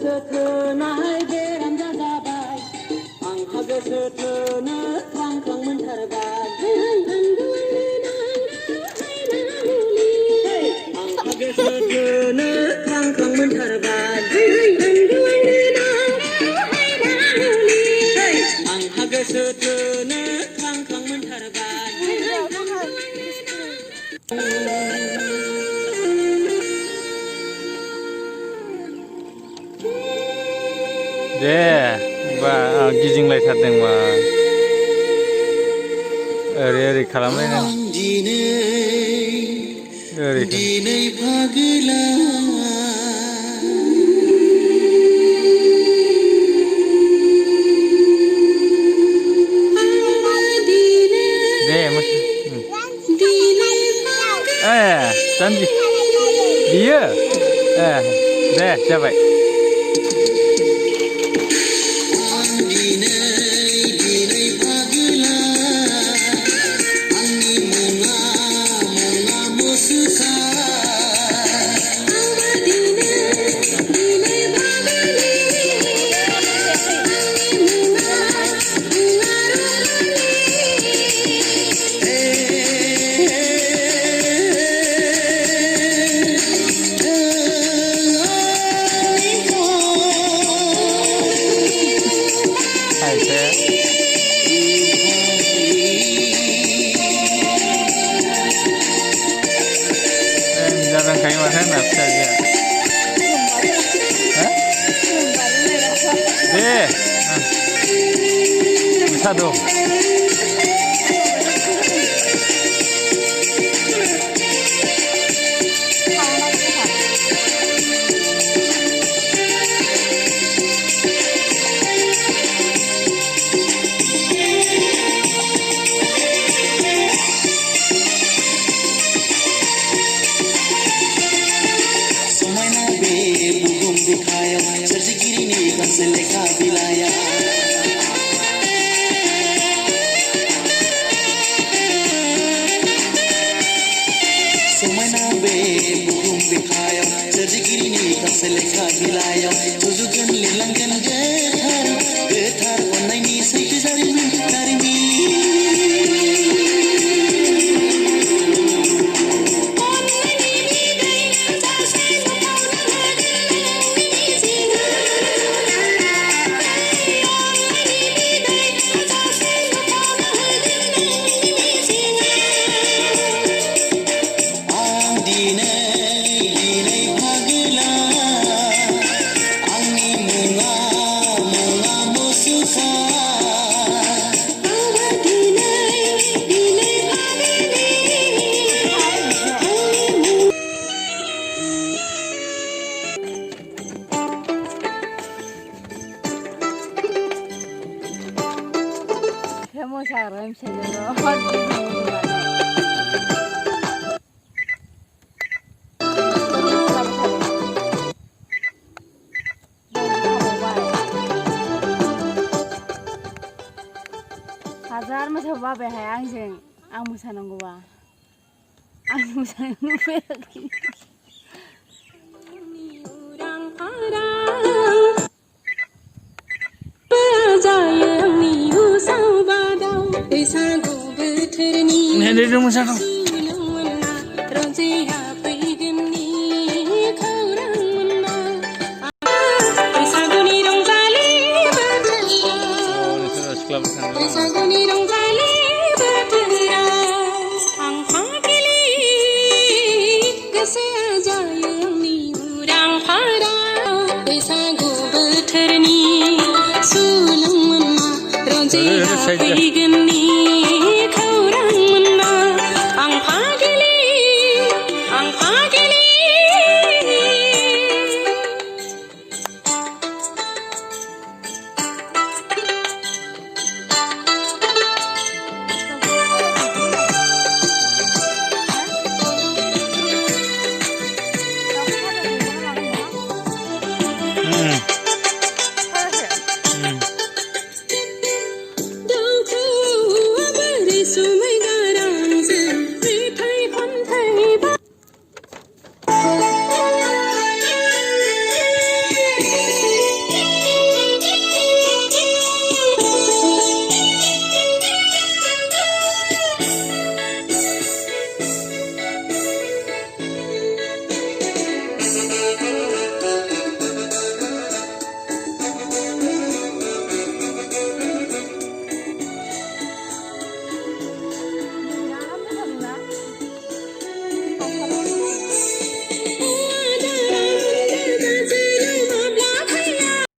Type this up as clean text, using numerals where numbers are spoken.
गोसोथोनाय बेराम जाजाबाय आंहा गोसोथोनो ख्लां ख्लां मोनथारबाय आंहा गोसोथोनो ख्लां ख्लां मोनथारबाय आंहा गोसोथोनो ख्लां ख्लां मोनथारबाय दे बा गिदिंलायथारदों बा ओरै ओरै खालामलायनो ओरै दिनै फागोला दे जान्जि बियो दे जाबाय जादों kayak mana nak saja? Deh, bisa dong. लेखा बिलाया समायना बे बुहुम बिखायाव सोरजिगिरिनि गांसे लेखा बिलायाव रुजुगोन लिरलांगोन गोथार गोथार अननायनि सैथो जारिमिन मोसाग्रा फिसाजोल' हाजार मोसाबो बाबाय हाया आंजों आं मोसानांगौबा आं मोसानो नुफेराखै Naidw mwsanaikwo.